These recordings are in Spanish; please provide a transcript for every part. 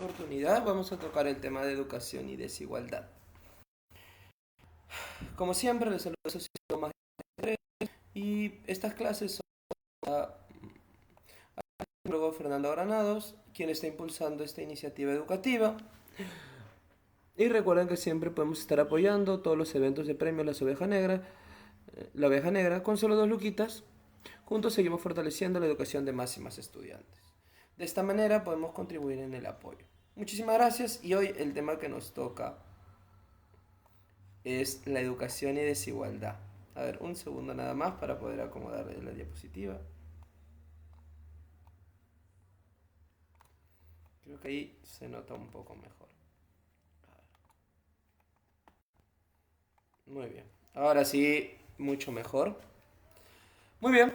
oportunidad vamos a tocar el tema de educación y desigualdad. Como siempre, les saludo a Socio Más y estas clases son a luego Fernando Granados, quien está impulsando esta iniciativa educativa. Y recuerden que siempre podemos estar apoyando todos los eventos de premio La Oveja Negra, con solo 2 luquitas. Juntos seguimos fortaleciendo la educación de más y más estudiantes. De esta manera podemos contribuir en el apoyo. Muchísimas gracias y hoy el tema que nos toca es la educación y desigualdad. A ver, un segundo nada más para poder acomodar la diapositiva. Creo que ahí se nota un poco mejor. Muy bien. Ahora sí, mucho mejor. Muy bien.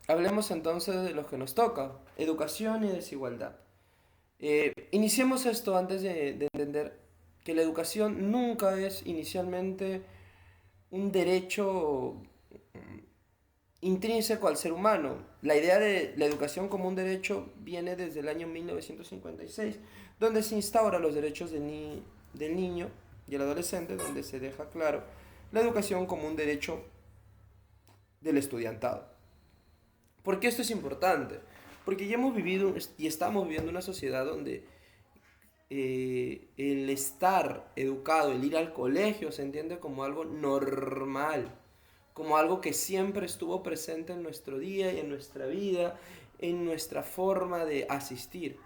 Hablemos entonces de lo que nos toca. Educación y desigualdad. Iniciemos esto antes de entender que la educación nunca es inicialmente un derecho intrínseco al ser humano. La idea de la educación como un derecho viene desde el año 1956, donde se instaura los derechos del niño y el adolescente, donde se deja claro la educación como un derecho del estudiantado. ¿Por qué esto es importante? Porque ya hemos vivido y estamos viviendo una sociedad donde el estar educado, el ir al colegio, se entiende como algo normal, como algo que siempre estuvo presente en nuestro día y en nuestra vida, en nuestra forma de asistir.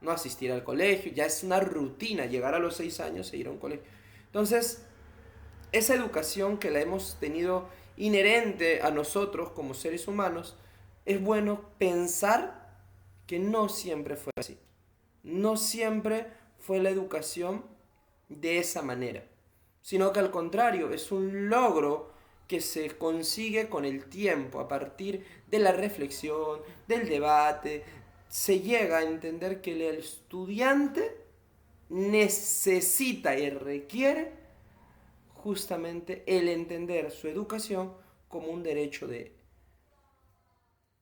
No asistir al colegio, ya es una rutina llegar a los 6 años e ir a un colegio. Entonces, esa educación que la hemos tenido inherente a nosotros como seres humanos, es bueno pensar que no siempre fue así. No siempre fue la educación de esa manera, sino que al contrario, es un logro que se consigue con el tiempo, a partir de la reflexión, del debate, se llega a entender que el estudiante necesita y requiere justamente el entender su educación como un derecho de...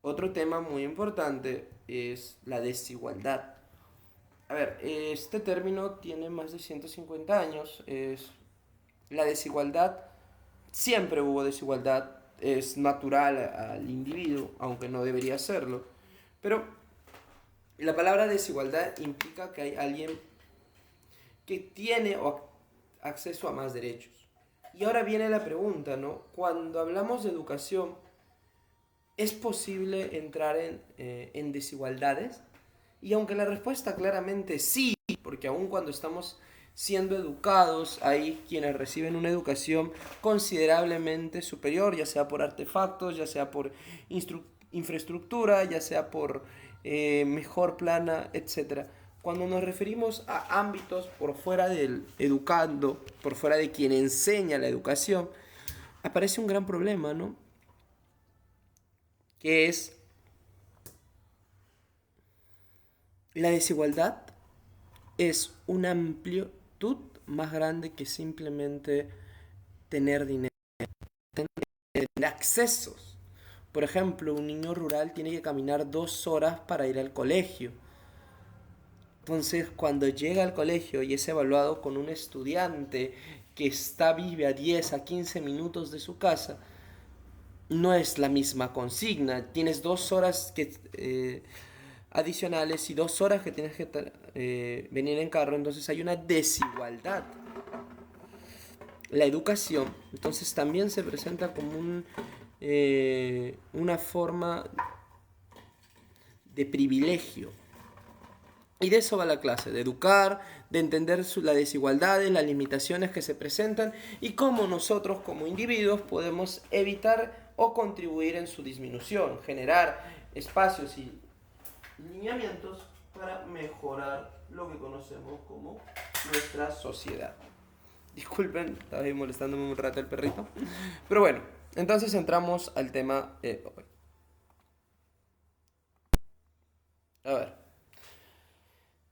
Otro tema muy importante es la desigualdad. A ver, este término tiene más de 150 años. La desigualdad, siempre hubo desigualdad, es natural al individuo, aunque no debería serlo. Pero la palabra desigualdad implica que hay alguien que tiene acceso a más derechos. Y ahora viene la pregunta, ¿no? Cuando hablamos de educación, ¿es posible entrar en desigualdades? Y aunque la respuesta claramente sí, porque aun cuando estamos siendo educados, hay quienes reciben una educación considerablemente superior, ya sea por artefactos, ya sea por infraestructura, ya sea por mejor plana, etc. Cuando nos referimos a ámbitos por fuera del educando, por fuera de quien enseña la educación, aparece un gran problema, ¿no? Que es la desigualdad es una amplitud más grande que simplemente tener dinero, tener accesos. Por ejemplo, un niño rural tiene que caminar 2 horas para ir al colegio. Entonces, cuando llega al colegio y es evaluado con un estudiante que vive a 10 a 15 minutos de su casa, no es la misma consigna. Tienes 2 horas adicionales y 2 horas que tienes que venir en carro, entonces hay una desigualdad. La educación, entonces, también se presenta como una forma de privilegio. Y de eso va la clase, de educar, de entender las desigualdades, las limitaciones que se presentan y cómo nosotros como individuos podemos evitar o contribuir en su disminución, generar espacios y lineamientos para mejorar lo que conocemos como nuestra sociedad. Disculpen, estaba ahí molestándome un rato el perrito. Pero bueno, entonces entramos al tema hoy. A ver.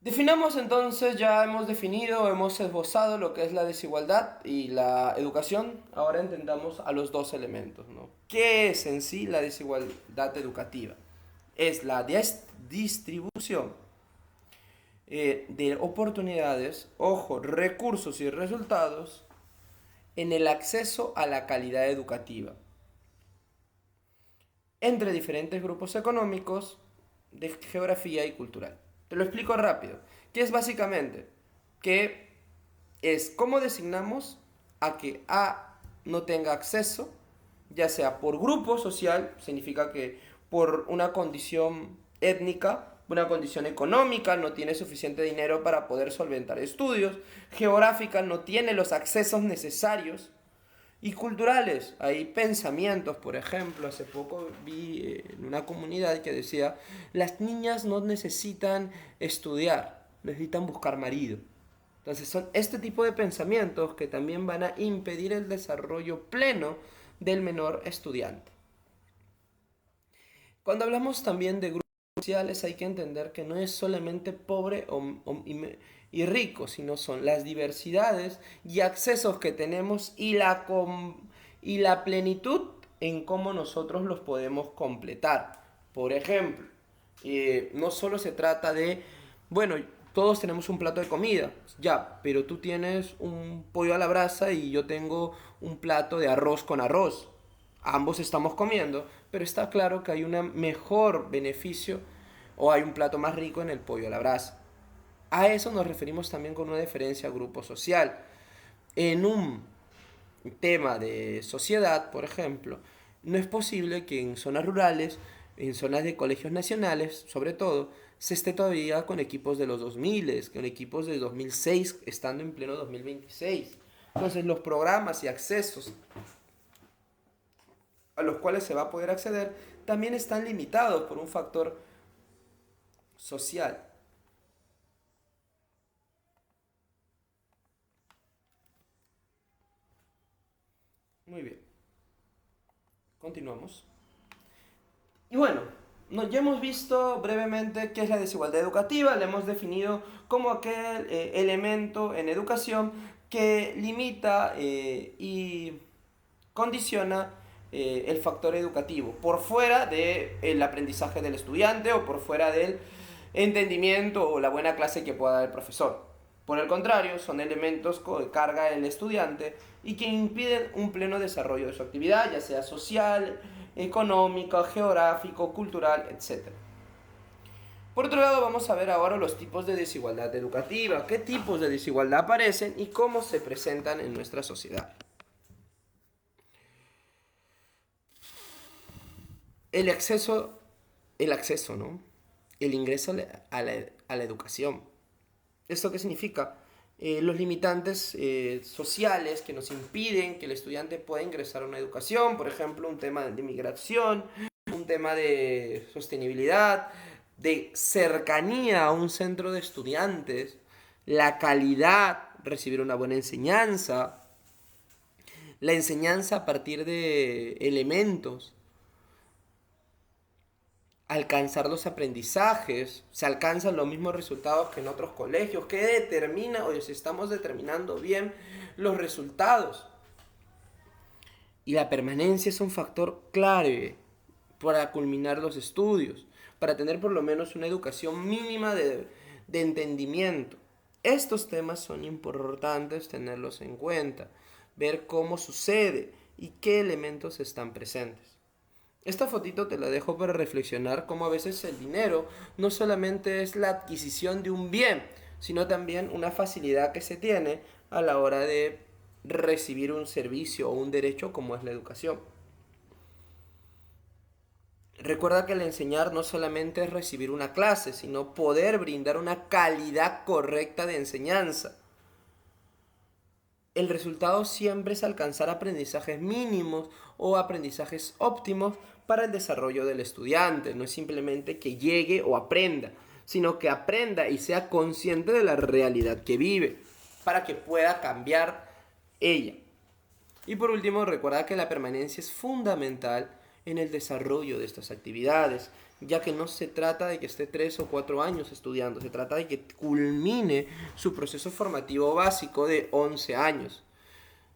Definamos entonces, ya hemos definido, hemos esbozado lo que es la desigualdad y la educación. Ahora entendamos a los dos elementos, ¿no? ¿Qué es en sí la desigualdad educativa? Es la distribución de oportunidades, ojo, recursos y resultados en el acceso a la calidad educativa entre diferentes grupos económicos de geografía y cultural. Te lo explico rápido. ¿Qué es básicamente? Que es cómo designamos a que A no tenga acceso, ya sea por grupo social, significa que por una condición étnica, una condición económica, no tiene suficiente dinero para poder solventar estudios, geográfica, no tiene los accesos necesarios, y culturales. Hay pensamientos, por ejemplo, hace poco vi en una comunidad que decía, las niñas no necesitan estudiar, necesitan buscar marido. Entonces son este tipo de pensamientos que también van a impedir el desarrollo pleno del menor estudiante. Cuando hablamos también de grupos sociales hay que entender que no es solamente pobre y rico, sino son las diversidades y accesos que tenemos y la plenitud en cómo nosotros los podemos completar. Por ejemplo, no solo se trata de, bueno, todos tenemos un plato de comida, ya, pero tú tienes un pollo a la brasa y yo tengo un plato de arroz con arroz. Ambos estamos comiendo, pero está claro que hay un mejor beneficio o hay un plato más rico en el pollo a la brasa. A eso nos referimos también con una diferencia a grupo social. En un tema de sociedad, por ejemplo, no es posible que en zonas rurales, en zonas de colegios nacionales, sobre todo, se esté todavía con equipos de los 2000, con equipos de 2006, estando en pleno 2026. Entonces, los programas y accesos a los cuales se va a poder acceder también están limitados por un factor social. Muy bien, continuamos. Y bueno, ya hemos visto brevemente qué es la desigualdad educativa, le hemos definido como aquel elemento en educación que limita y condiciona el factor educativo por fuera del aprendizaje del estudiante o por fuera del entendimiento o la buena clase que pueda dar el profesor. Por el contrario, son elementos que carga el estudiante y que impiden un pleno desarrollo de su actividad, ya sea social, económico, geográfico, cultural, etc. Por otro lado, vamos a ver ahora los tipos de desigualdad educativa, qué tipos de desigualdad aparecen y cómo se presentan en nuestra sociedad. El acceso, ¿no? El ingreso a la educación. ¿Esto qué significa? Los limitantes sociales que nos impiden que el estudiante pueda ingresar a una educación, por ejemplo, un tema de migración, un tema de sostenibilidad, de cercanía a un centro de estudiantes, la calidad, recibir una buena enseñanza, la enseñanza a partir de elementos, alcanzar los aprendizajes, se alcanzan los mismos resultados que en otros colegios, que determina o si estamos determinando bien los resultados. Y la permanencia es un factor clave para culminar los estudios, para tener por lo menos una educación mínima de entendimiento. Estos temas son importantes tenerlos en cuenta, ver cómo sucede y qué elementos están presentes. Esta fotito te la dejo para reflexionar cómo a veces el dinero no solamente es la adquisición de un bien, sino también una facilidad que se tiene a la hora de recibir un servicio o un derecho como es la educación. Recuerda que el enseñar no solamente es recibir una clase, sino poder brindar una calidad correcta de enseñanza. El resultado siempre es alcanzar aprendizajes mínimos o aprendizajes óptimos para el desarrollo del estudiante. No es simplemente que llegue o aprenda, sino que aprenda y sea consciente de la realidad que vive para que pueda cambiar ella. Y por último, recuerda que la permanencia es fundamental en el desarrollo de estas actividades, ya que no se trata de que esté 3 o 4 años estudiando, se trata de que culmine su proceso formativo básico de 11 años.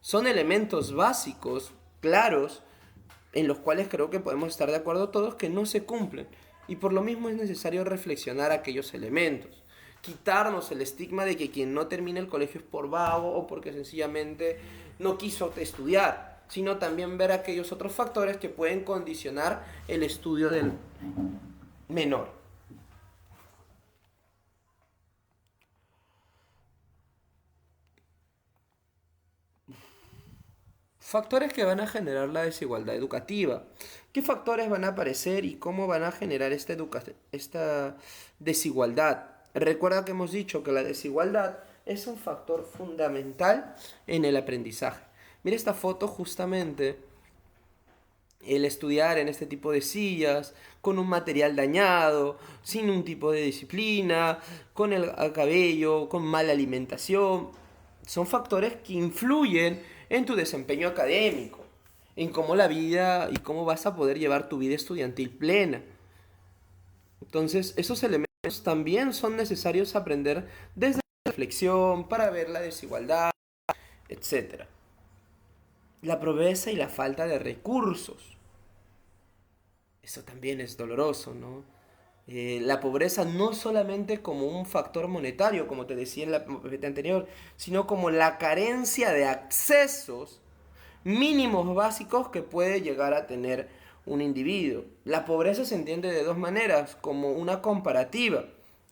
Son elementos básicos, claros, en los cuales creo que podemos estar de acuerdo todos que no se cumplen. Y por lo mismo es necesario reflexionar aquellos elementos. quitarnos el estigma de que quien no termina el colegio es por vago o porque sencillamente no quiso estudiar, sino también ver aquellos otros factores que pueden condicionar el estudio del menor. Factores que van a generar la desigualdad educativa. ¿Qué factores van a aparecer y cómo van a generar esta desigualdad? Recuerda que hemos dicho que la desigualdad es un factor fundamental en el aprendizaje. Mira esta foto justamente, el estudiar en este tipo de sillas, con un material dañado, sin un tipo de disciplina, con el cabello, con mala alimentación, son factores que influyen en tu desempeño académico, en cómo la vida y cómo vas a poder llevar tu vida estudiantil plena. Entonces, esos elementos también son necesarios aprender desde la reflexión para ver la desigualdad, etcétera. La pobreza y la falta de recursos. Eso también es doloroso, ¿no? La pobreza no solamente como un factor monetario, como te decía en la PPT anterior, sino como la carencia de accesos mínimos básicos que puede llegar a tener un individuo. La pobreza se entiende de dos maneras, como una comparativa.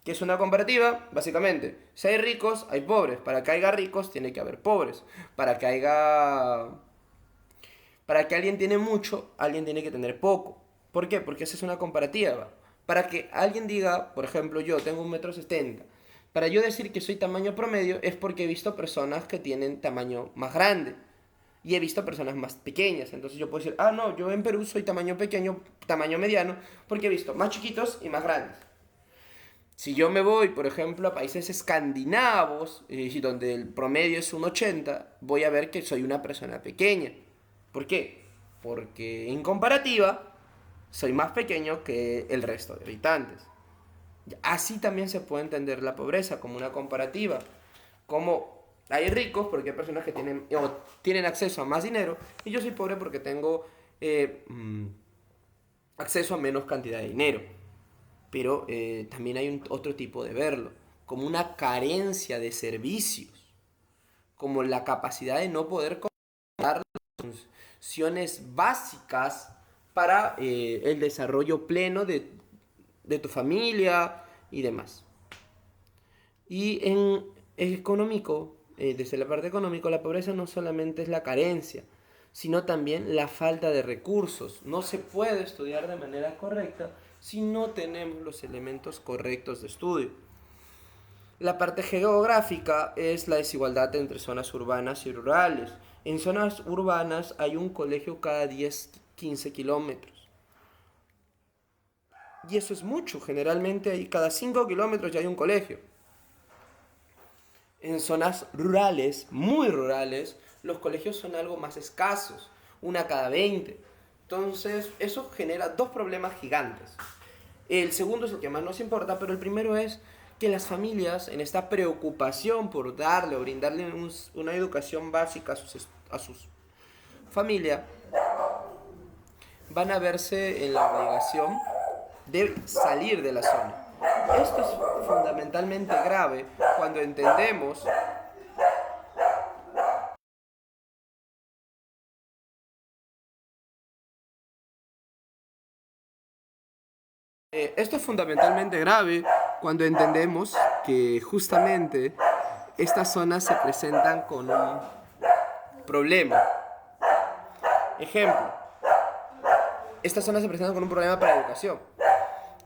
¿Qué es una comparativa? Básicamente, si hay ricos, hay pobres. Para que haya ricos, tiene que haber pobres. Para que alguien tiene mucho, alguien tiene que tener poco. ¿Por qué? Porque esa es una comparativa. Para que alguien diga, por ejemplo, yo tengo 1,70 m. Para yo decir que soy tamaño promedio es porque he visto personas que tienen tamaño más grande. Y he visto personas más pequeñas. Entonces yo puedo decir, ah, no, yo en Perú soy tamaño pequeño, tamaño mediano, porque he visto más chiquitos y más grandes. Si yo me voy, por ejemplo, a países escandinavos, donde el promedio es 1,80 m, voy a ver que soy una persona pequeña. ¿Por qué? Porque en comparativa soy más pequeño que el resto de habitantes. Así también se puede entender la pobreza como una comparativa. Como hay ricos porque hay personas que tienen acceso a más dinero y yo soy pobre porque tengo acceso a menos cantidad de dinero. Pero también hay otro tipo de verlo, como una carencia de servicios, como la capacidad de no poder dar funciones básicas para el desarrollo pleno de tu familia y demás. Y en económico, desde la parte económica, la pobreza no solamente es la carencia, sino también la falta de recursos. No se puede estudiar de manera correcta si no tenemos los elementos correctos de estudio. La parte geográfica es la desigualdad entre zonas urbanas y rurales. En zonas urbanas hay un colegio cada 10-15 kilómetros. Y eso es mucho. Generalmente hay cada 5 kilómetros ya hay un colegio. En zonas rurales, muy rurales, los colegios son algo más escasos, una cada 20. Entonces, eso genera dos problemas gigantes. El segundo es el que más nos importa, pero el primero es que las familias, en esta preocupación por darle o brindarle una educación básica a sus familias, van a verse en la obligación de salir de la zona. Esto es fundamentalmente grave cuando entendemos esto es fundamentalmente grave cuando entendemos que justamente estas zonas se presentan con un problema. Ejemplo, estas zonas se presentan con un problema para la educación.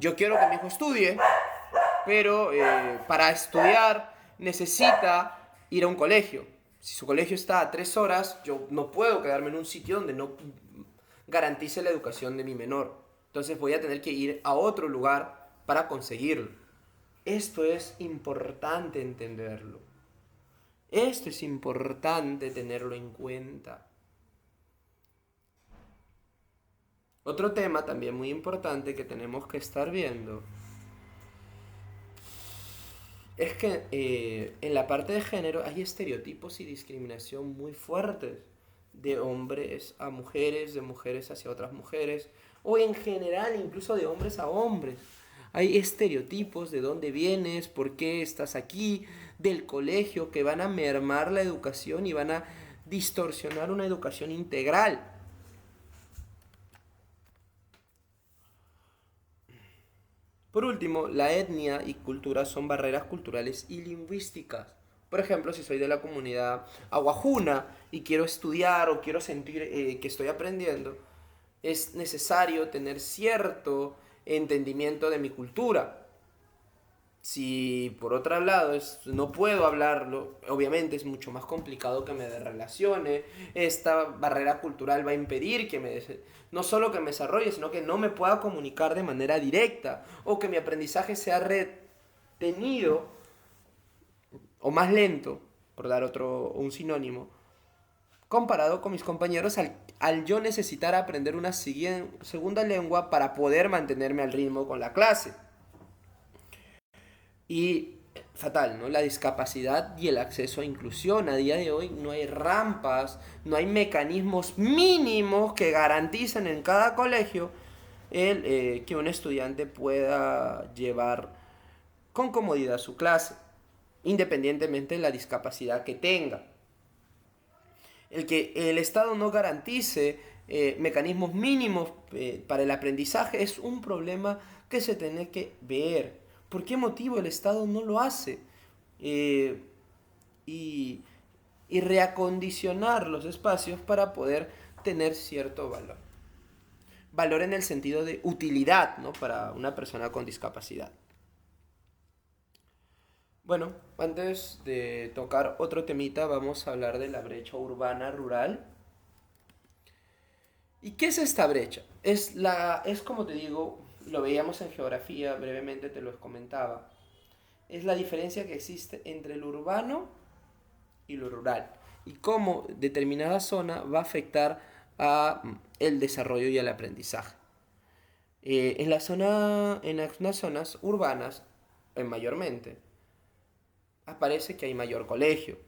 Yo quiero que mi hijo estudie, pero para estudiar necesita ir a un colegio. Si su colegio está a 3 horas, yo no puedo quedarme en un sitio donde no garantice la educación de mi menor. Entonces voy a tener que ir a otro lugar para conseguirlo. Esto es importante entenderlo. Esto es importante tenerlo en cuenta. Otro tema también muy importante que tenemos que estar viendo es que en la parte de género hay estereotipos y discriminación muy fuertes de hombres a mujeres, de mujeres hacia otras mujeres, o en general incluso de hombres a hombres. Hay estereotipos de dónde vienes, por qué estás aquí, del colegio, que van a mermar la educación y van a distorsionar una educación integral. Por último, la etnia y cultura son barreras culturales y lingüísticas. Por ejemplo, si soy de la comunidad aguajuna y quiero estudiar o quiero sentir que estoy aprendiendo, es necesario tener cierto entendimiento de mi cultura. Si por otro lado no puedo hablarlo, obviamente es mucho más complicado que me relacione. Esta barrera cultural va a impedir que no solo que me desarrolle, sino que no me pueda comunicar de manera directa o que mi aprendizaje sea retenido o más lento, por dar un sinónimo, comparado con mis compañeros al yo necesitar aprender una segunda lengua para poder mantenerme al ritmo con la clase. Y fatal, ¿no? La discapacidad y el acceso a inclusión. A día de hoy no hay rampas, no hay mecanismos mínimos que garanticen en cada colegio que un estudiante pueda llevar con comodidad su clase, independientemente de la discapacidad que tenga. El que el Estado no garantice mecanismos mínimos para el aprendizaje es un problema que se tiene que ver. ¿Por qué motivo el Estado no lo hace? Eh, y, y reacondicionar los espacios para poder tener cierto valor. Valor en el sentido de utilidad, ¿no? Para una persona con discapacidad. Bueno, antes de tocar otro temita, vamos a hablar de la brecha urbana-rural. ¿Y qué es esta brecha? Es como te digo, lo veíamos en geografía, brevemente te lo comentaba. Es la diferencia que existe entre lo urbano y lo rural. Y cómo determinada zona va a afectar a el desarrollo y el aprendizaje. En las zonas urbanas, mayormente, aparece que hay mayor colegio.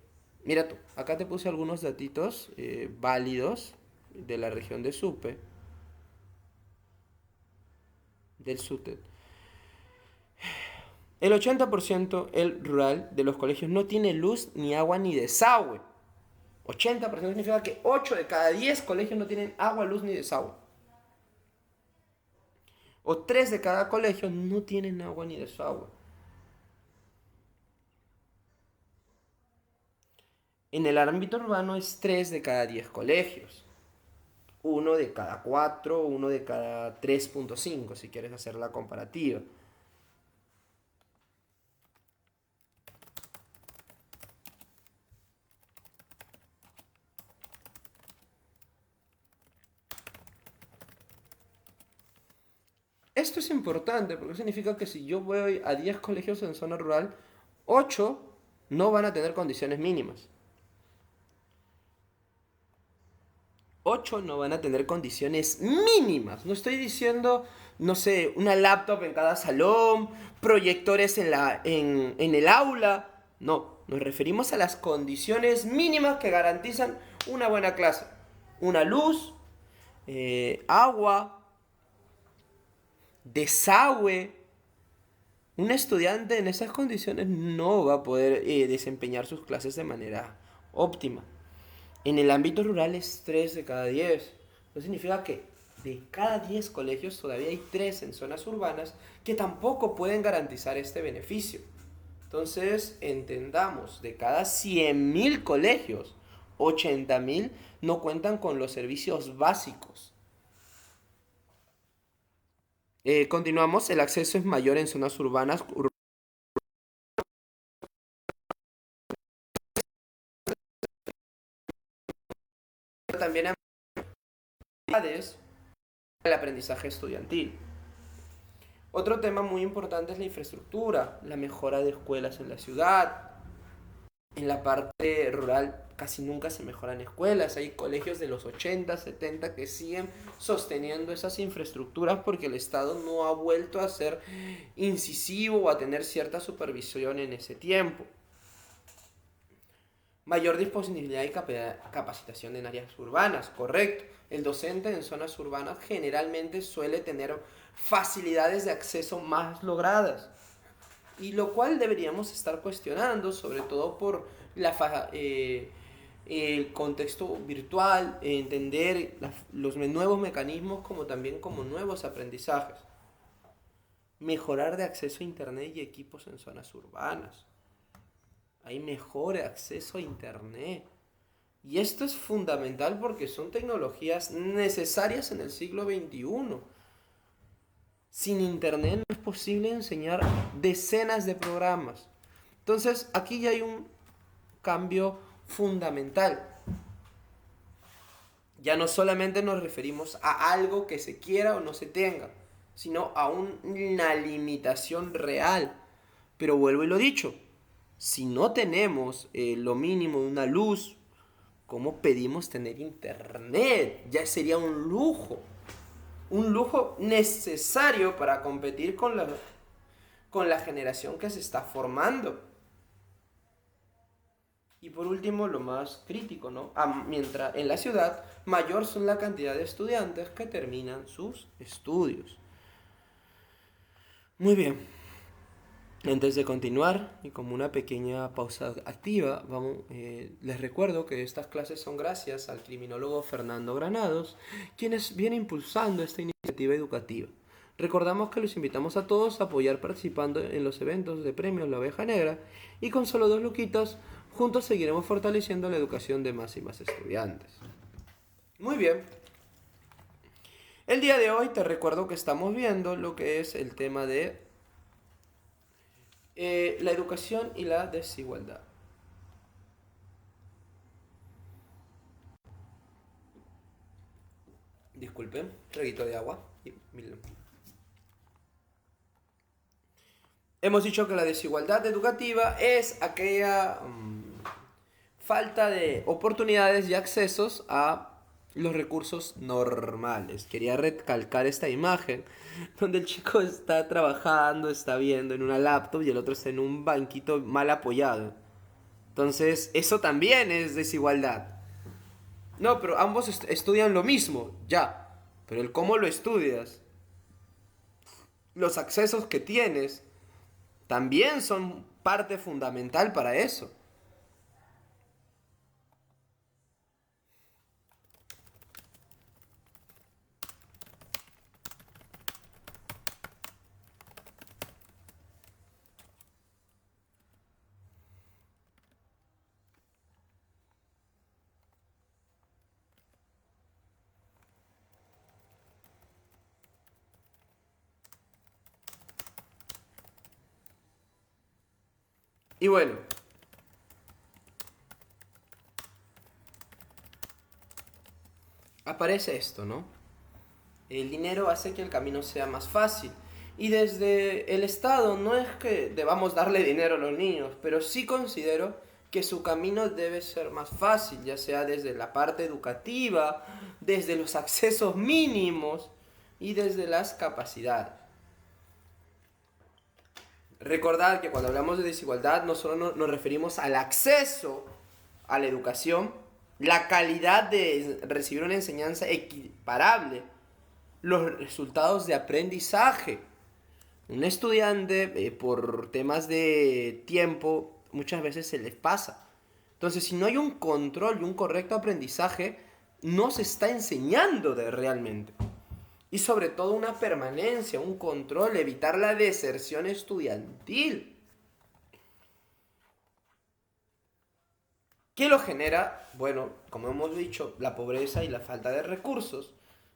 Mira tú, acá te puse algunos datitos válidos de la región de Supe, del SUTED. El 80% el rural de los colegios no tiene luz, ni agua, ni desagüe. 80% significa que 8 de cada 10 colegios no tienen agua, luz ni desagüe. O 3 de cada colegio no tienen agua ni desagüe. En el ámbito urbano es 3 de cada 10 colegios. 1 de cada 4, 1 de cada 3.5, si quieres hacer la comparativa. Esto es importante porque significa que si yo voy a 10 colegios en zona rural, 8 no van a tener condiciones mínimas. 8 no van a tener condiciones mínimas. No estoy diciendo, no sé, una laptop en cada salón, proyectores en el aula. No, nos referimos a las condiciones mínimas que garantizan una buena clase. Una luz, agua, desagüe. Un estudiante en esas condiciones no va a poder desempeñar sus clases de manera óptima. En el ámbito rural es 3 de cada 10. Eso significa que de cada 10 colegios todavía hay 3 en zonas urbanas que tampoco pueden garantizar este beneficio. Entonces, entendamos, de cada 100.000 colegios, 80.000 no cuentan con los servicios básicos. Continuamos, el acceso es mayor en zonas urbanas. También hay el aprendizaje estudiantil. Otro tema muy importante es la infraestructura, la mejora de escuelas en la ciudad. En la parte rural casi nunca se mejoran escuelas. Hay colegios de los 80, 70 que siguen sosteniendo esas infraestructuras porque el Estado no ha vuelto a ser incisivo o a tener cierta supervisión en ese tiempo. Mayor disponibilidad y capacitación en áreas urbanas, correcto. El docente en zonas urbanas generalmente suele tener facilidades de acceso más logradas, y lo cual deberíamos estar cuestionando, sobre todo por el contexto virtual, entender los nuevos mecanismos como también como nuevos aprendizajes. Mejorar de acceso a internet y equipos en zonas urbanas. Hay mejor acceso a internet. Y esto es fundamental porque son tecnologías necesarias en el siglo XXI. Sin internet no es posible enseñar decenas de programas. Entonces, aquí ya hay un cambio fundamental. Ya no solamente nos referimos a algo que se quiera o no se tenga, sino a una limitación real. Pero vuelvo y lo dicho, si no tenemos lo mínimo de una luz, ¿cómo pedimos tener internet? Ya sería un lujo necesario para competir con la generación que se está formando. Y por último, lo más crítico, ¿no? Mientras en la ciudad, mayor son la cantidad de estudiantes que terminan sus estudios. Muy bien. Antes de continuar, y como una pequeña pausa activa, les recuerdo que estas clases son gracias al criminólogo Fernando Granados, quien viene impulsando esta iniciativa educativa. Recordamos que los invitamos a todos a apoyar participando en los eventos de premios La Oveja Negra, y con solo 2 luquitas, juntos seguiremos fortaleciendo la educación de más y más estudiantes. Muy bien. El día de hoy te recuerdo que estamos viendo lo que es el tema de la educación y la desigualdad. Disculpen, reguito de agua. Hemos dicho que la desigualdad educativa es aquella falta de oportunidades y accesos a los recursos normales. Quería recalcar esta imagen donde el chico está trabajando, está viendo en una laptop y el otro está en un banquito mal apoyado. Entonces, eso también es desigualdad. No, pero ambos estudian lo mismo, ya. Pero el cómo lo estudias, los accesos que tienes, también son parte fundamental para eso. Y bueno, aparece esto, ¿no? El dinero hace que el camino sea más fácil. Y desde el Estado no es que debamos darle dinero a los niños, pero sí considero que su camino debe ser más fácil, ya sea desde la parte educativa, desde los accesos mínimos y desde las capacidades. Recordad que cuando hablamos de desigualdad no solo nos referimos al acceso a la educación, la calidad de recibir una enseñanza equiparable, los resultados de aprendizaje. Un estudiante, por temas de tiempo, muchas veces se les pasa. Entonces, si no hay un control y un correcto aprendizaje, no se está enseñando realmente. Y sobre todo una permanencia, un control, evitar la deserción estudiantil. ¿Qué lo genera? Bueno, como hemos dicho, la pobreza y la falta de recursos.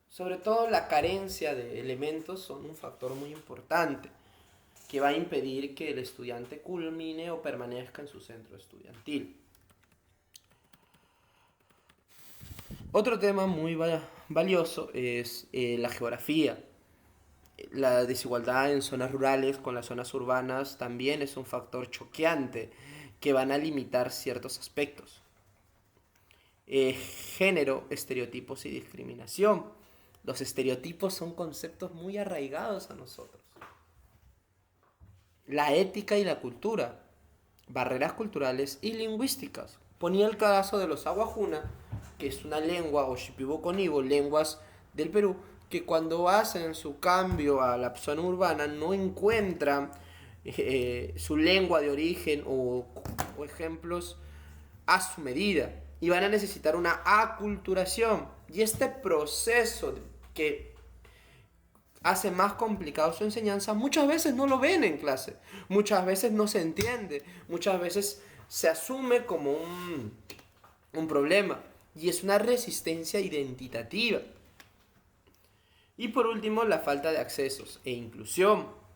Sobre todo la carencia de elementos son un factor muy importante que va a impedir que el estudiante culmine o permanezca en su centro estudiantil. Otro tema muy valioso es la geografía. La desigualdad en zonas rurales con las zonas urbanas también es un factor choqueante que van a limitar ciertos aspectos. Género, estereotipos y discriminación. Los estereotipos son conceptos muy arraigados a nosotros. La ética y la cultura, barreras culturales y lingüísticas. Ponía el caso de los Aguajuna, que es una lengua, o Shipibo-Conibo, lenguas del Perú, que cuando hacen su cambio a la zona urbana no encuentran su lengua de origen o ejemplos a su medida y van a necesitar una aculturación. Y este proceso que hace más complicado su enseñanza, muchas veces no lo ven en clase, muchas veces no se entiende, muchas veces se asume como un problema y es una resistencia identitativa. Y por último, la falta de accesos e inclusión.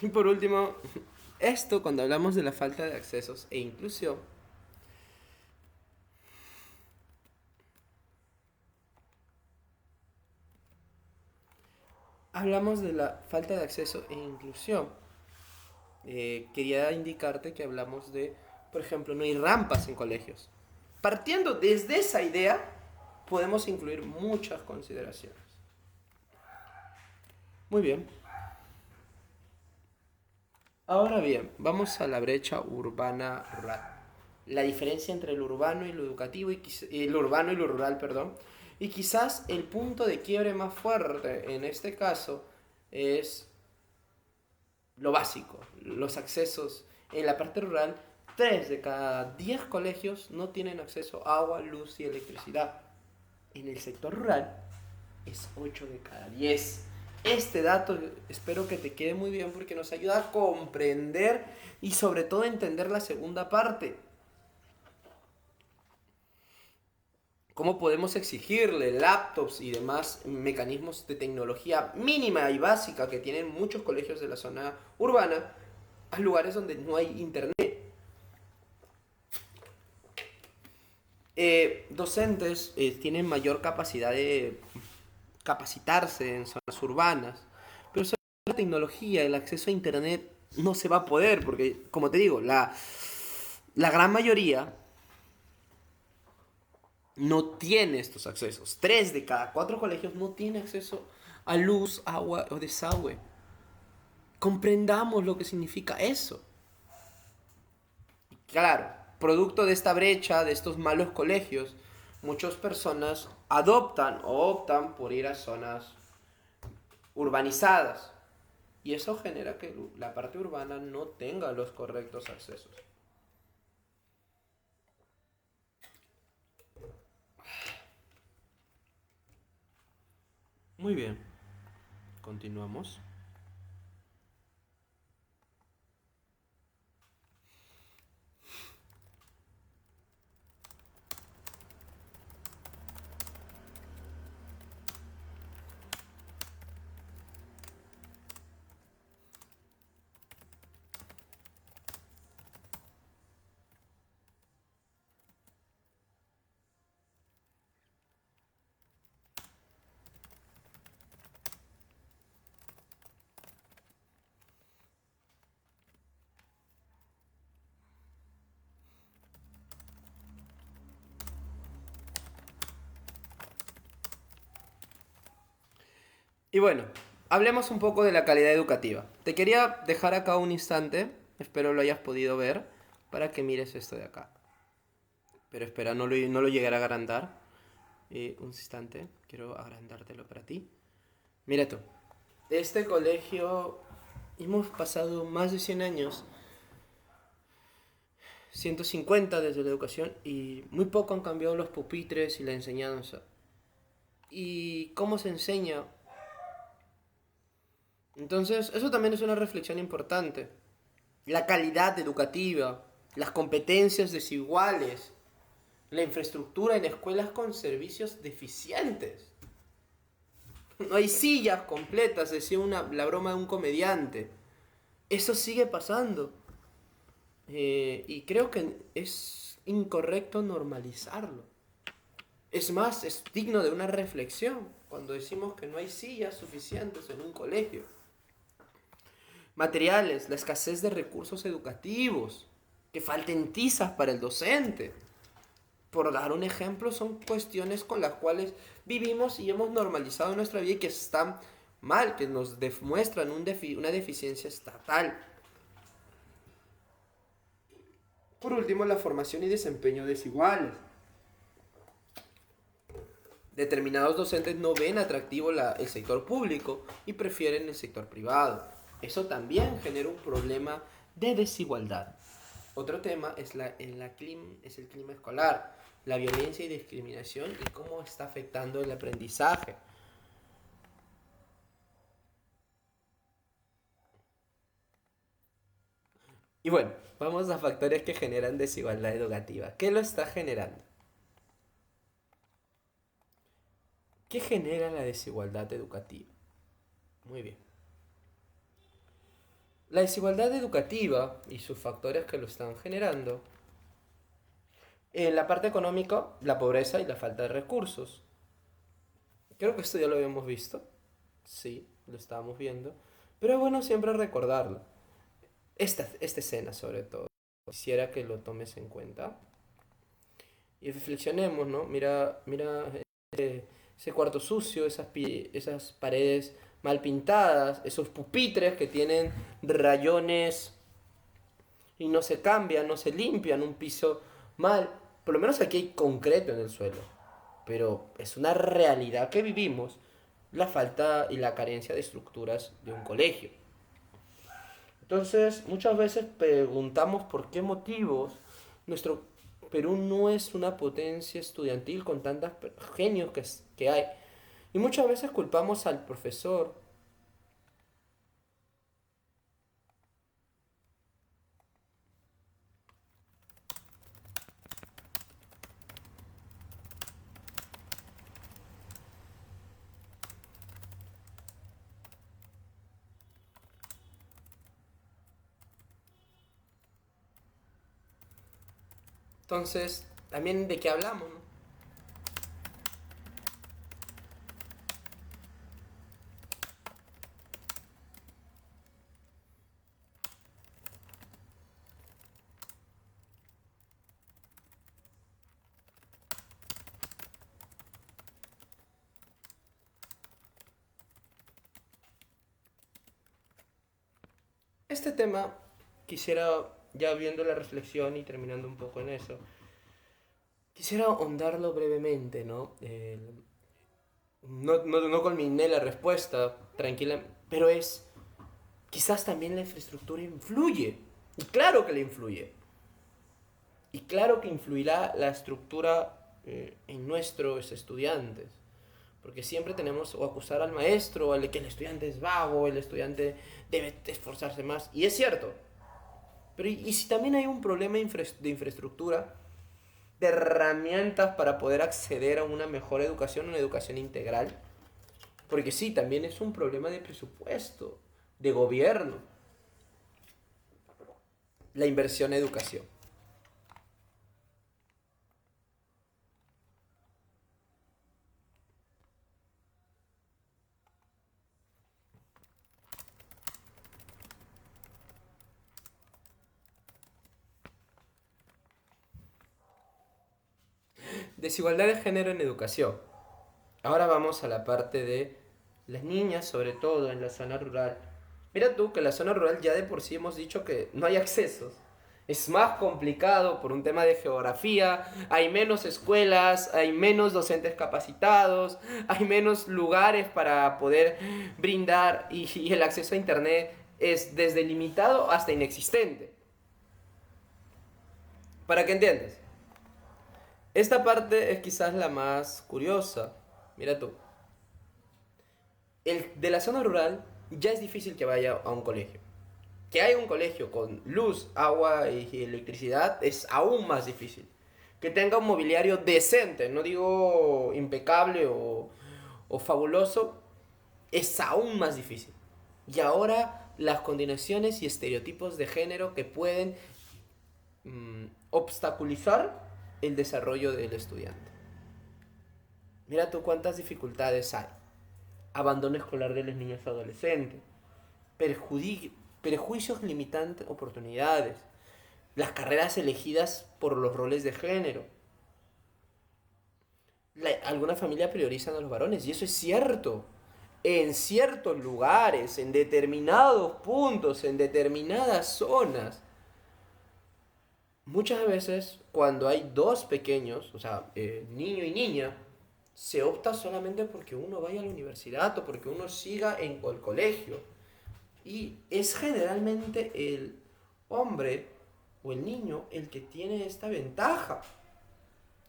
Y por último, esto cuando hablamos de la falta de accesos e inclusión, hablamos de la falta de acceso e inclusión. Quería indicarte que hablamos de, por ejemplo, no hay rampas en colegios. Partiendo desde esa idea, podemos incluir muchas consideraciones. Muy bien. Ahora bien, vamos a la brecha urbana-rural. La diferencia entre lo urbano y lo educativo, lo urbano y lo rural, perdón. Y quizás el punto de quiebre más fuerte en este caso es lo básico, los accesos. En la parte rural, 3 de cada 10 colegios no tienen acceso a agua, luz y electricidad. En el sector rural es 8 de cada 10. Este dato espero que te quede muy bien porque nos ayuda a comprender y sobre todo a entender la segunda parte. ¿Cómo podemos exigirle laptops y demás mecanismos de tecnología mínima y básica que tienen muchos colegios de la zona urbana a lugares donde no hay internet? Docentes tienen mayor capacidad de capacitarse en zonas urbanas, pero sobre la tecnología, el acceso a internet no se va a poder, porque como te digo, la gran mayoría no tiene estos accesos. 3 de cada 4 colegios no tiene acceso a luz, agua o desagüe. Comprendamos lo que significa eso. Claro, producto de esta brecha, de estos malos colegios, muchas personas adoptan o optan por ir a zonas urbanizadas. Y eso genera que la parte urbana no tenga los correctos accesos. Muy bien, continuamos. Y bueno, hablemos un poco de la calidad educativa. Te quería dejar acá un instante, espero lo hayas podido ver, para que mires esto de acá. Pero espera, no lo llegaré a agrandar. Un instante, quiero agrandártelo para ti. Mira tú, este colegio hemos pasado más de 100 años, 150 desde la educación, y muy poco han cambiado los pupitres y la enseñanza. ¿Y cómo se enseña? Entonces, eso también es una reflexión importante. La calidad educativa, las competencias desiguales, la infraestructura en escuelas con servicios deficientes. No hay sillas completas, decía la broma de un comediante. Eso sigue pasando. Y creo que es incorrecto normalizarlo. Es más, es digno de una reflexión cuando decimos que no hay sillas suficientes en un colegio. materiales, la escasez de recursos educativos, que falten tizas para el docente. Por dar un ejemplo, son cuestiones con las cuales vivimos y hemos normalizado en nuestra vida y que están mal, que nos demuestran una deficiencia estatal. Por último, la formación y desempeño desiguales. Determinados docentes no ven atractivo el sector público y prefieren el sector privado. Eso también genera un problema de desigualdad. Otro tema es, es el clima escolar, la violencia y discriminación y cómo está afectando el aprendizaje. Y bueno, vamos a factores que generan desigualdad educativa. ¿Qué lo está generando? ¿Qué genera la desigualdad educativa? Muy bien. La desigualdad educativa y sus factores que lo están generando, en la parte económica, la pobreza y la falta de recursos. Creo que esto ya lo habíamos visto. Sí, lo estábamos viendo. Pero es bueno siempre recordarlo. Esta escena sobre todo. Quisiera que lo tomes en cuenta. Y reflexionemos, ¿no? Mira ese cuarto sucio, esas paredes mal pintadas, esos pupitres que tienen rayones y no se cambian, no se limpian, un piso mal. Por lo menos aquí hay concreto en el suelo. Pero es una realidad que vivimos la falta y la carencia de estructuras de un colegio. Entonces, muchas veces preguntamos por qué motivos nuestro Perú no es una potencia estudiantil con tantos genios que hay. Y muchas veces culpamos al profesor. Entonces, también de qué hablamos, ¿no? Este tema, quisiera, ya viendo la reflexión y terminando un poco en eso, quisiera ahondarlo brevemente, ¿no? No culminé la respuesta, tranquila, pero quizás también la infraestructura influye. Y claro que le influye. Y claro que influirá la estructura en nuestros estudiantes. Porque siempre tenemos o acusar al maestro, o al de que el estudiante es vago, el estudiante debe esforzarse más. Y es cierto. Pero ¿y si también hay un problema de infraestructura, de herramientas para poder acceder a una mejor educación, una educación integral? Porque sí, también es un problema de presupuesto, de gobierno, la inversión en educación. Desigualdad de género en educación. Ahora vamos a la parte de las niñas, sobre todo en la zona rural. Mira tú que en la zona rural ya de por sí hemos dicho que no hay accesos. Es más complicado por un tema de geografía, hay menos escuelas, hay menos docentes capacitados, hay menos lugares para poder brindar y el acceso a internet es desde limitado hasta inexistente. Para que entiendas, esta parte es quizás la más curiosa. Mira tú, el de la zona rural ya es difícil que vaya a un colegio. Que haya un colegio con luz, agua y electricidad es aún más difícil. Que tenga un mobiliario decente, no digo impecable o fabuloso, es aún más difícil. Y ahora las condenaciones y estereotipos de género que pueden obstaculizar el desarrollo del estudiante. Mira tú cuántas dificultades hay. Abandono escolar de los niños adolescentes. prejuicios limitantes oportunidades, las carreras elegidas por los roles de género. Alguna familia priorizan a los varones y eso es cierto. En ciertos lugares, en determinados puntos, en determinadas zonas. Muchas veces cuando hay dos pequeños, o sea, niño y niña, se opta solamente porque uno vaya a la universidad o porque uno siga en el colegio. Y es generalmente el hombre o el niño el que tiene esta ventaja.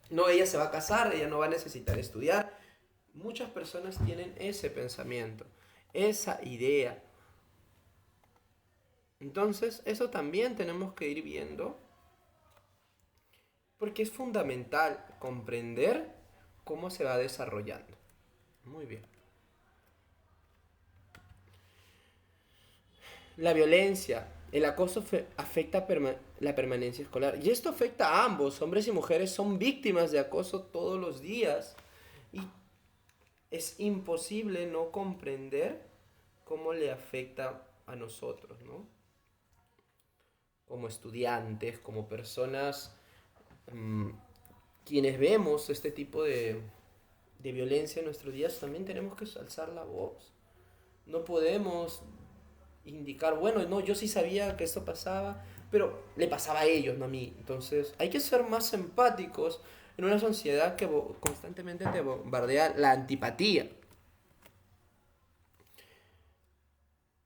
No, ella se va a casar, ella no va a necesitar estudiar. Muchas personas tienen ese pensamiento, esa idea. Entonces, eso también tenemos que ir viendo porque es fundamental comprender cómo se va desarrollando. Muy bien. La violencia, el acoso afecta la permanencia escolar. Y esto afecta a ambos. Hombres y mujeres son víctimas de acoso todos los días. Y es imposible no comprender cómo le afecta a nosotros, ¿no? Como estudiantes, como personas mmm, quienes vemos este tipo de violencia en nuestros días, también tenemos que alzar la voz. No podemos indicar, bueno, no, yo sí sabía que esto pasaba, pero le pasaba a ellos, no a mí. Entonces, hay que ser más empáticos en una sociedad que constantemente te bombardea la antipatía.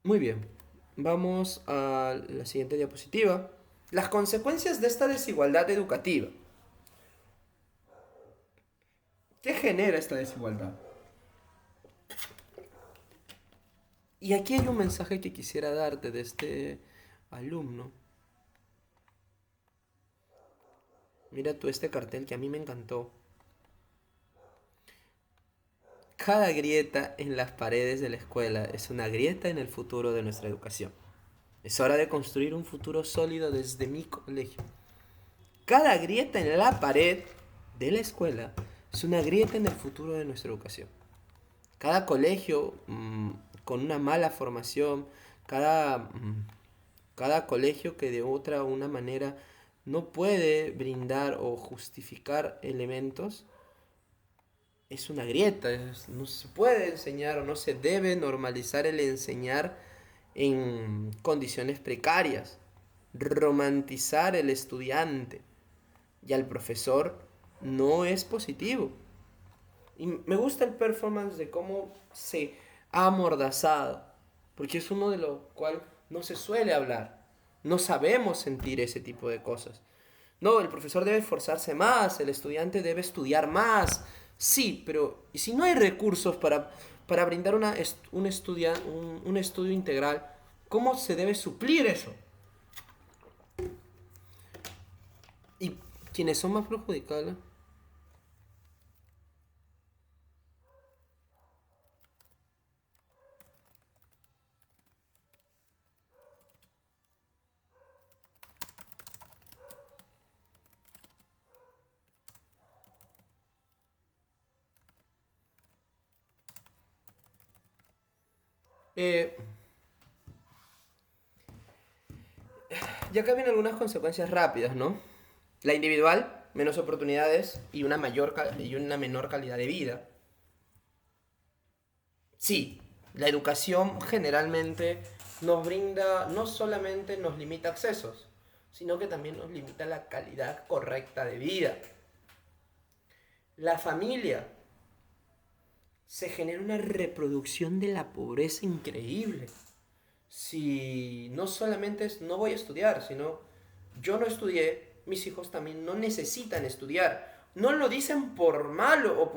Muy bien, vamos a la siguiente diapositiva. Las consecuencias de esta desigualdad educativa. ¿Qué genera esta desigualdad? Y aquí hay un mensaje que quisiera darte de este alumno. Mira tú este cartel que a mí me encantó. Cada grieta en las paredes de la escuela es una grieta en el futuro de nuestra educación. Es hora de construir un futuro sólido desde mi colegio. Cada grieta en la pared de la escuela es una grieta en el futuro de nuestra educación. Cada colegio con una mala formación, cada colegio que de otra o una manera no puede brindar o justificar elementos, es una grieta. No se puede enseñar o no se debe normalizar el enseñar en condiciones precarias, romantizar el estudiante y al profesor no es positivo. Y me gusta el performance de cómo se ha amordazado, porque es uno de lo cual no se suele hablar. No sabemos sentir ese tipo de cosas. No, el profesor debe esforzarse más, el estudiante debe estudiar más. Sí, pero ¿y si no hay recursos para brindar un estudio integral? ¿Cómo se debe suplir eso? Y quienes son más perjudicados. Eh, ya acá vienen algunas consecuencias rápidas, ¿no? La individual, menos oportunidades y y una menor calidad de vida. Sí, la educación generalmente nos brinda, no solamente nos limita accesos, sino que también nos limita la calidad correcta de vida. La familia, se genera una reproducción de la pobreza increíble. Si no solamente es no voy a estudiar, sino yo no estudié, mis hijos también no necesitan estudiar. No lo dicen por malo o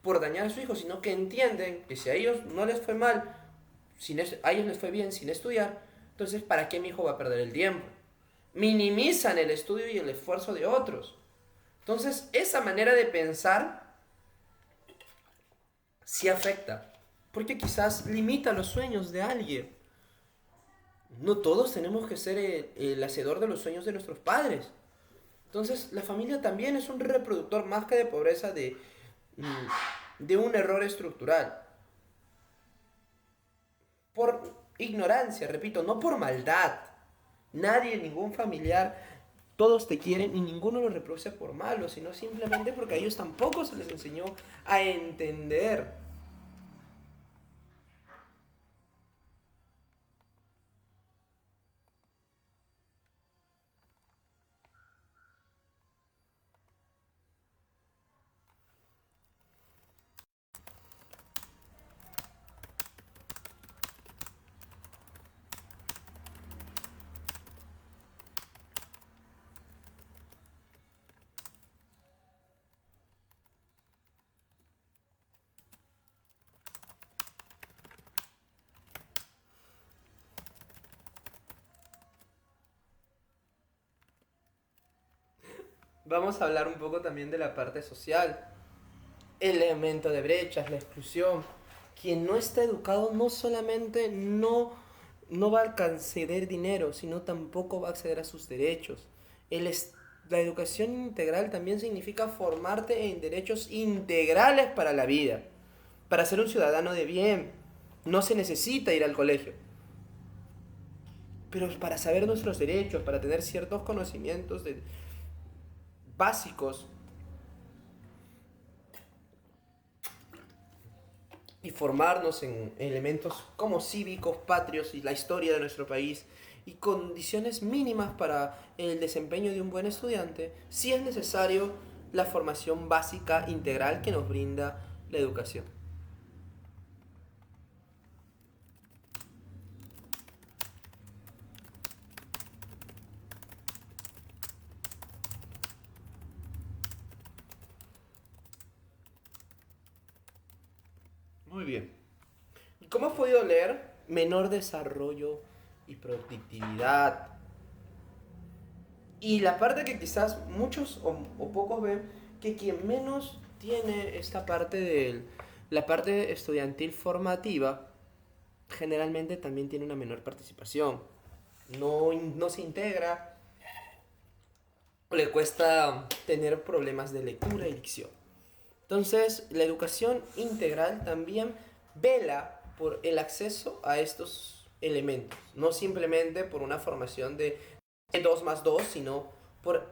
por dañar a su hijo, sino que entienden que si a ellos no les fue mal, a ellos les fue bien sin estudiar, entonces ¿para qué mi hijo va a perder el tiempo? Minimizan el estudio y el esfuerzo de otros. Entonces esa manera de pensar sí afecta, porque quizás limita los sueños de alguien. No todos tenemos que ser el hacedor de los sueños de nuestros padres. Entonces, la familia también es un reproductor más que de pobreza de un error estructural. Por ignorancia, repito, no por maldad. Nadie, ningún familiar, todos te quieren y ninguno lo reproduce por malo, sino simplemente porque a ellos tampoco se les enseñó a entender. Vamos a hablar un poco también de la parte social. El elemento de brechas, la exclusión. Quien no está educado no solamente no va a acceder dinero, sino tampoco va a acceder a sus derechos. La educación integral también significa formarte en derechos integrales para la vida. Para ser un ciudadano de bien, no se necesita ir al colegio. Pero para saber nuestros derechos, para tener ciertos conocimientos básicos y formarnos en elementos como cívicos, patrios y la historia de nuestro país y condiciones mínimas para el desempeño de un buen estudiante, sí es necesario la formación básica integral que nos brinda la educación. Muy bien. ¿Y cómo has podido leer? Menor desarrollo y productividad. Y la parte que quizás muchos o pocos ven, que quien menos tiene esta parte de la parte estudiantil formativa, generalmente también tiene una menor participación. No se integra, o le cuesta tener problemas de lectura y dicción. Entonces, la educación integral también vela por el acceso a estos elementos, no simplemente por una formación de 2 más 2, sino por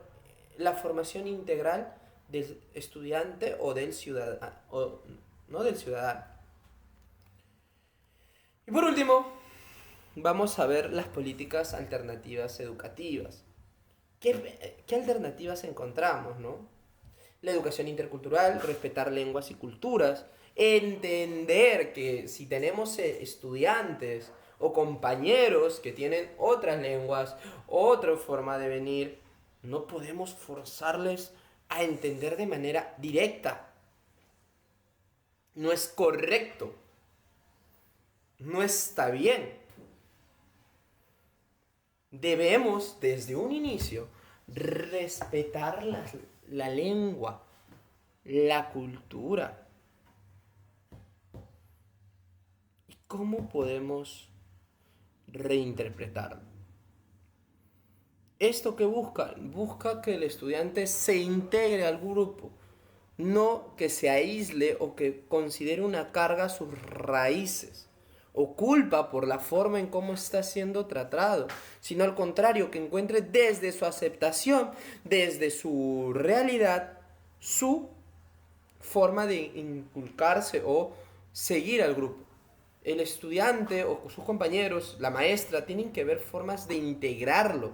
la formación integral del estudiante o del ciudadano, no del ciudadano. Y por último, vamos a ver las políticas alternativas educativas. ¿Qué alternativas encontramos, no? La educación intercultural, respetar lenguas y culturas, entender que si tenemos estudiantes o compañeros que tienen otras lenguas, otra forma de venir, no podemos forzarles a entender de manera directa. No es correcto. No está bien. Debemos desde un inicio respetar la lengua, la cultura. ¿Y cómo podemos reinterpretarlo? ¿Esto que busca? Busca que el estudiante se integre al grupo, no que se aísle o que considere una carga a sus raíces o culpa por la forma en cómo está siendo tratado, sino al contrario, que encuentre desde su aceptación, desde su realidad, su forma de inculcarse o seguir al grupo. El estudiante o sus compañeros, la maestra, tienen que ver formas de integrarlo,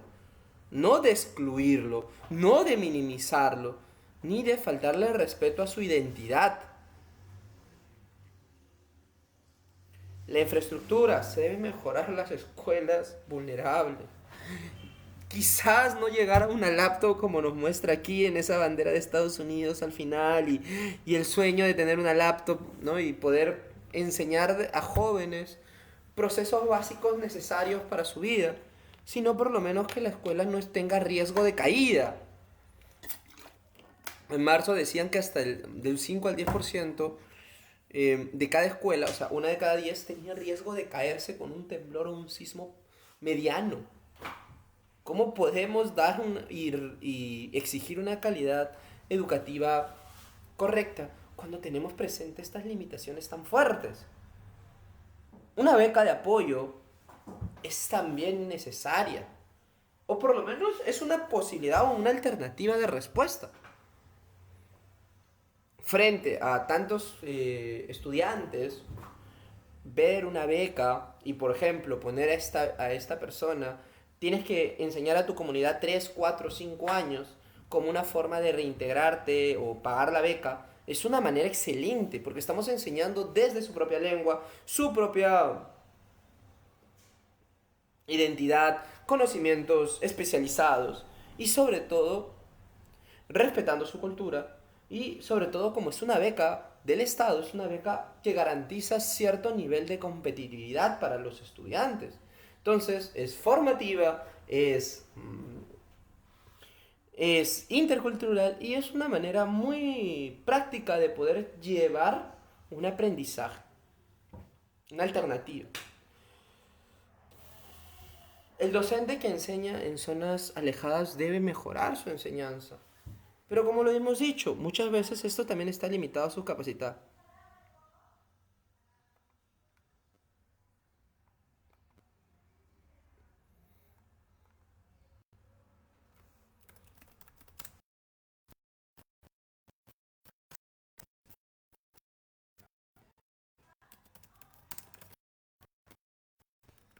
no de excluirlo, no de minimizarlo, ni de faltarle respeto a su identidad. La infraestructura, se deben mejorar las escuelas vulnerables. Quizás no llegar a una laptop como nos muestra aquí en esa bandera de Estados Unidos al final y el sueño de tener una laptop, ¿no? Y poder enseñar a jóvenes procesos básicos necesarios para su vida, sino por lo menos que la escuela no tenga riesgo de caída. En marzo decían que hasta del 5 al 10% de cada escuela, o sea, una de cada 10 tenía riesgo de caerse con un temblor o un sismo mediano. ¿Cómo podemos y exigir una calidad educativa correcta cuando tenemos presente estas limitaciones tan fuertes? Una beca de apoyo es también necesaria. O por lo menos es una posibilidad o una alternativa de respuesta. Frente a tantos estudiantes, ver una beca y, por ejemplo, poner a esta persona, tienes que enseñar a tu comunidad 3 4 5 años como una forma de reintegrarte o pagar la beca, es una manera excelente porque estamos enseñando desde su propia lengua, su propia identidad, conocimientos especializados y sobre todo respetando su cultura y sobre todo como es una beca del Estado, es una beca que garantiza cierto nivel de competitividad para los estudiantes. Entonces es formativa, es intercultural y es una manera muy práctica de poder llevar un aprendizaje, una alternativa. El docente que enseña en zonas alejadas debe mejorar su enseñanza. Pero como lo hemos dicho, muchas veces esto también está limitado a su capacidad.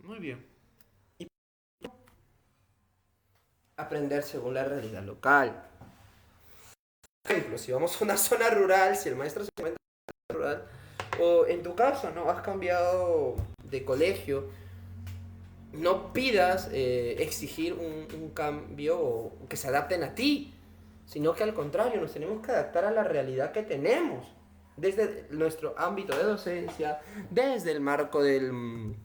Muy bien. Y aprender según la realidad local. Por ejemplo, si vamos a una zona rural, si el maestro se encuentra en una zona rural, o en tu caso, ¿no? Has cambiado de colegio, no pidas exigir un cambio que se adapten a ti, sino que al contrario, nos tenemos que adaptar a la realidad que tenemos, desde nuestro ámbito de docencia, desde el marco del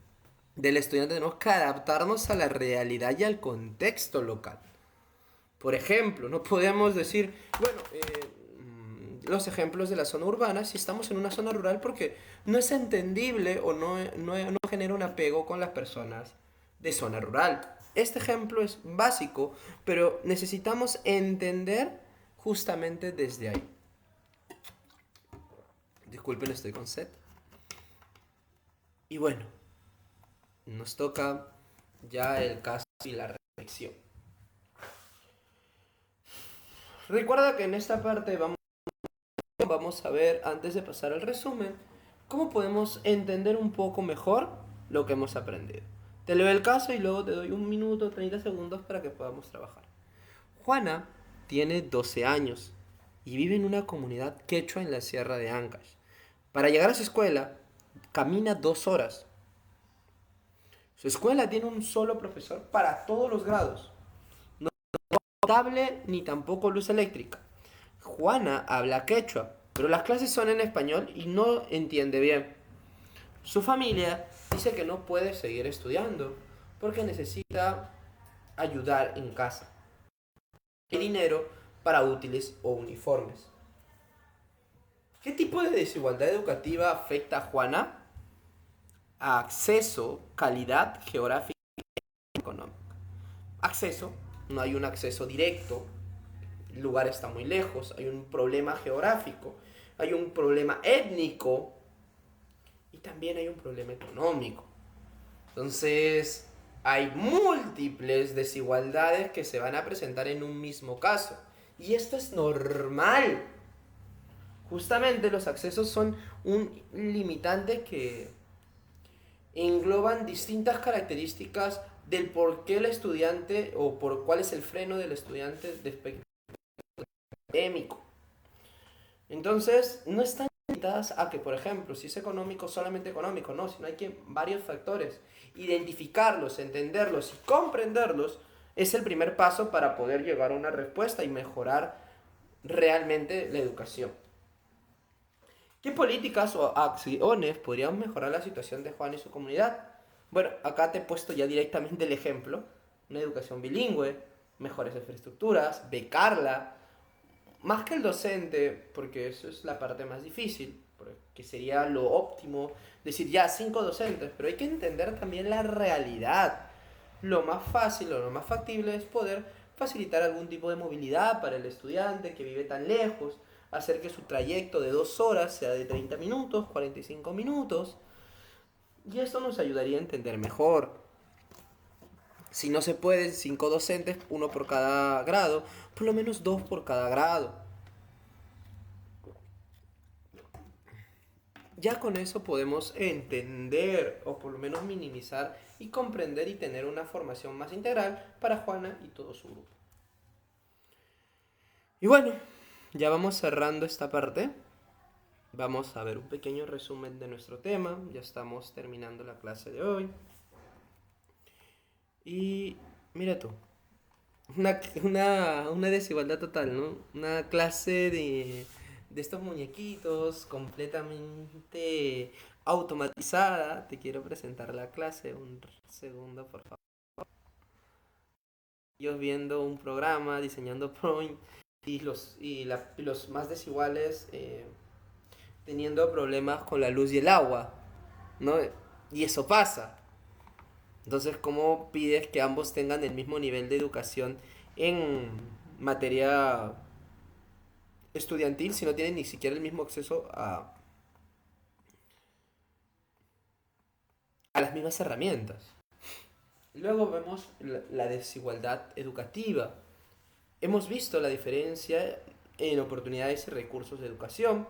estudiante, tenemos que adaptarnos a la realidad y al contexto local. Por ejemplo, no podemos decir, bueno, los ejemplos de la zona urbana si estamos en una zona rural porque no es entendible o no genera un apego con las personas de zona rural. Este ejemplo es básico, pero necesitamos entender justamente desde ahí. Disculpen, estoy con sed. Y bueno, nos toca ya el caso y la reflexión. Recuerda que en esta parte vamos a ver, antes de pasar al resumen, cómo podemos entender un poco mejor lo que hemos aprendido. Te leo el caso y luego te doy 1 minuto, 30 segundos para que podamos trabajar. Juana tiene 12 años y vive en una comunidad quechua en la Sierra de Ancash. Para llegar a su escuela, camina 2 horas. Su escuela tiene un solo profesor para todos los grados. No hay cable ni tampoco luz eléctrica. Juana habla quechua, pero las clases son en español y no entiende bien. Su familia dice que no puede seguir estudiando porque necesita ayudar en casa. Hay dinero para útiles o uniformes. ¿Qué tipo de desigualdad educativa afecta a Juana? A acceso, calidad geográfica y económica. Acceso, no hay un acceso directo, el lugar está muy lejos, hay un problema geográfico, hay un problema étnico y también hay un problema económico. Entonces, hay múltiples desigualdades que se van a presentar en un mismo caso. Y esto es normal. Justamente los accesos son un limitante que engloban distintas características del por qué el estudiante o por cuál es el freno del estudiante de aspecto académico. Entonces, no están limitadas a que, por ejemplo, si es económico, solamente económico, no, sino hay que varios factores. Identificarlos, entenderlos y comprenderlos es el primer paso para poder llegar a una respuesta y mejorar realmente la educación. ¿Qué políticas o acciones podrían mejorar la situación de Juan y su comunidad? Bueno, acá te he puesto ya directamente el ejemplo. Una educación bilingüe, mejores infraestructuras, becarla, más que el docente, porque eso es la parte más difícil, que sería lo óptimo, decir ya 5 docentes, pero hay que entender también la realidad. Lo más fácil o lo más factible es poder facilitar algún tipo de movilidad para el estudiante que vive tan lejos, hacer que su trayecto de 2 horas sea de 30 minutos, 45 minutos, y esto nos ayudaría a entender mejor. Si no se puede, 5 docentes, uno por cada grado, por lo menos 2 por cada grado. Ya con eso podemos entender o por lo menos minimizar y comprender y tener una formación más integral para Juana y todo su grupo. Y bueno, ya vamos cerrando esta parte. Vamos a ver un pequeño resumen de nuestro tema. Ya estamos terminando la clase de hoy. Y mira tú, una desigualdad total, ¿no? Una clase de estos muñequitos completamente automatizada. Te quiero presentar la clase, un segundo, por favor. Ellos viendo un programa, diseñando point y los más desiguales teniendo problemas con la luz y el agua, ¿no? Y eso pasa. Entonces, ¿cómo pides que ambos tengan el mismo nivel de educación en materia estudiantil si no tienen ni siquiera el mismo acceso a las mismas herramientas? Luego vemos la desigualdad educativa. Hemos visto la diferencia en oportunidades y recursos de educación,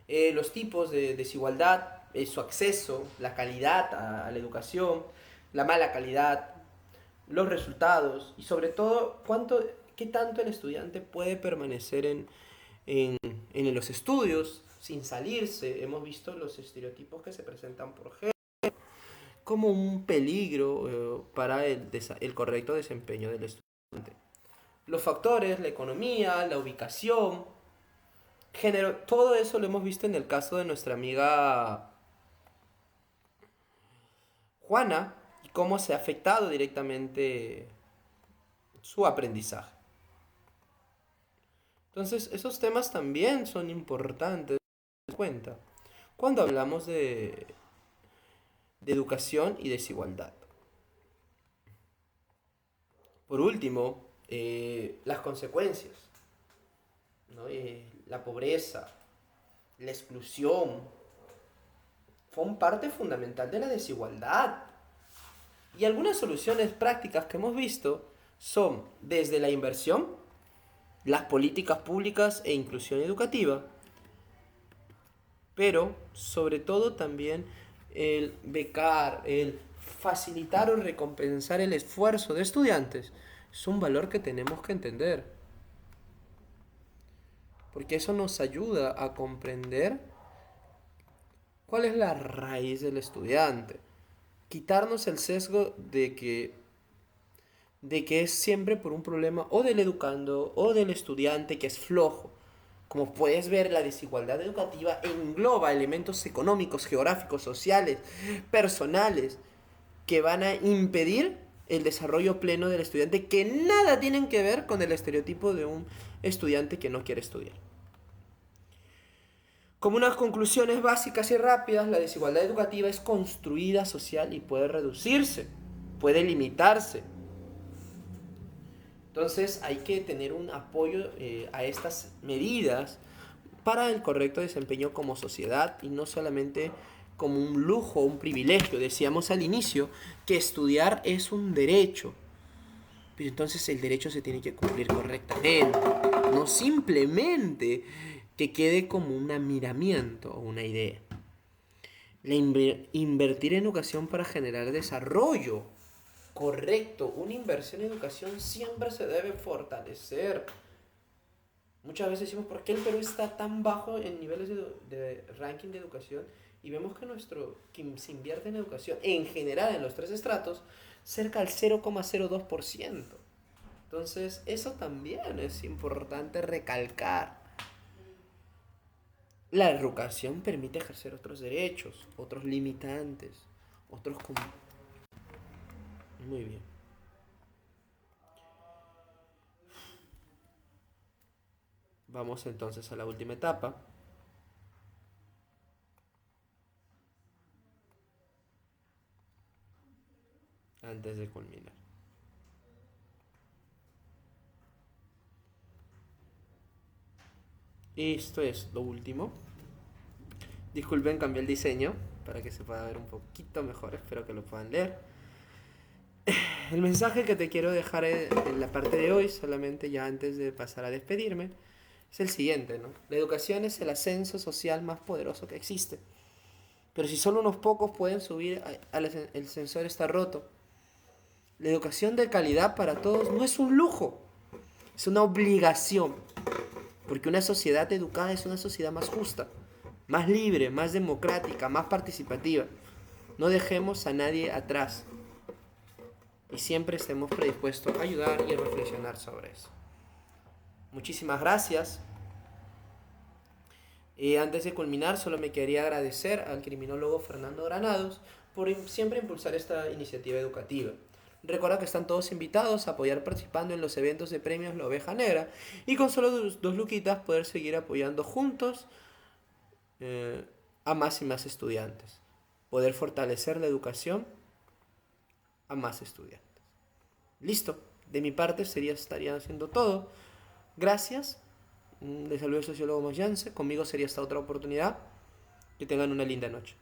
los tipos de desigualdad, su acceso, la calidad a la educación, la mala calidad, los resultados y sobre todo qué tanto el estudiante puede permanecer en los estudios sin salirse. Hemos visto los estereotipos que se presentan por género como un peligro para el correcto desempeño del estudiante. Los factores, la economía, la ubicación, género, todo eso lo hemos visto en el caso de nuestra amiga Juana y cómo se ha afectado directamente su aprendizaje. Entonces, esos temas también son importantes de tener en cuenta cuando hablamos de educación y desigualdad. Por último, las consecuencias, ¿no? La pobreza, la exclusión, son parte fundamental de la desigualdad. Y algunas soluciones prácticas que hemos visto son desde la inversión, las políticas públicas e inclusión educativa, pero sobre todo también el becar, el facilitar o recompensar el esfuerzo de estudiantes es un valor que tenemos que entender, porque eso nos ayuda a comprender cuál es la raíz del estudiante, quitarnos el sesgo de que es siempre por un problema o del educando o del estudiante que es flojo. Como puedes ver, la desigualdad educativa engloba elementos económicos, geográficos, sociales, personales, que van a impedir el desarrollo pleno del estudiante, que nada tienen que ver con el estereotipo de un estudiante que no quiere estudiar. Como unas conclusiones básicas y rápidas, la desigualdad educativa es construida social y puede reducirse, puede limitarse. Entonces hay que tener un apoyo a estas medidas para el correcto desempeño como sociedad y no solamente como un lujo, un privilegio. Decíamos al inicio que estudiar es un derecho, pero entonces el derecho se tiene que cumplir correctamente, no simplemente que quede como un miramiento o una idea. Invertir en educación para generar desarrollo. Correcto, una inversión en educación siempre se debe fortalecer. Muchas veces decimos, ¿por qué el Perú está tan bajo en niveles de ranking de educación? Y vemos que se invierte en educación, en general en los tres estratos, cerca del 0,02%. Entonces, eso también es importante recalcar. La educación permite ejercer otros derechos, otros limitantes, otros como... Muy bien. Vamos entonces a la última etapa. Antes de culminar. Esto es lo último. Disculpen, cambié el diseño para que se pueda ver un poquito mejor. Espero que lo puedan leer. El mensaje que te quiero dejar en la parte de hoy, solamente ya antes de pasar a despedirme, es el siguiente, ¿no? La educación es el ascenso social más poderoso que existe. Pero si solo unos pocos pueden subir, el ascensor está roto. La educación de calidad para todos no es un lujo, es una obligación. Porque una sociedad educada es una sociedad más justa, más libre, más democrática, más participativa. No dejemos a nadie atrás y siempre estemos predispuestos a ayudar y a reflexionar sobre eso. Muchísimas gracias. Antes de culminar, solo me quería agradecer al criminólogo Fernando Granados por siempre impulsar esta iniciativa educativa. Recuerda que están todos invitados a apoyar participando en los eventos de premios La Oveja Negra y con solo dos luquitas poder seguir apoyando juntos a más y más estudiantes. Poder fortalecer la educación a más estudiantes. Listo, de mi parte estaría haciendo todo. Gracias. Les saludo el sociólogo Moyance. Conmigo sería esta otra oportunidad. Que tengan una linda noche.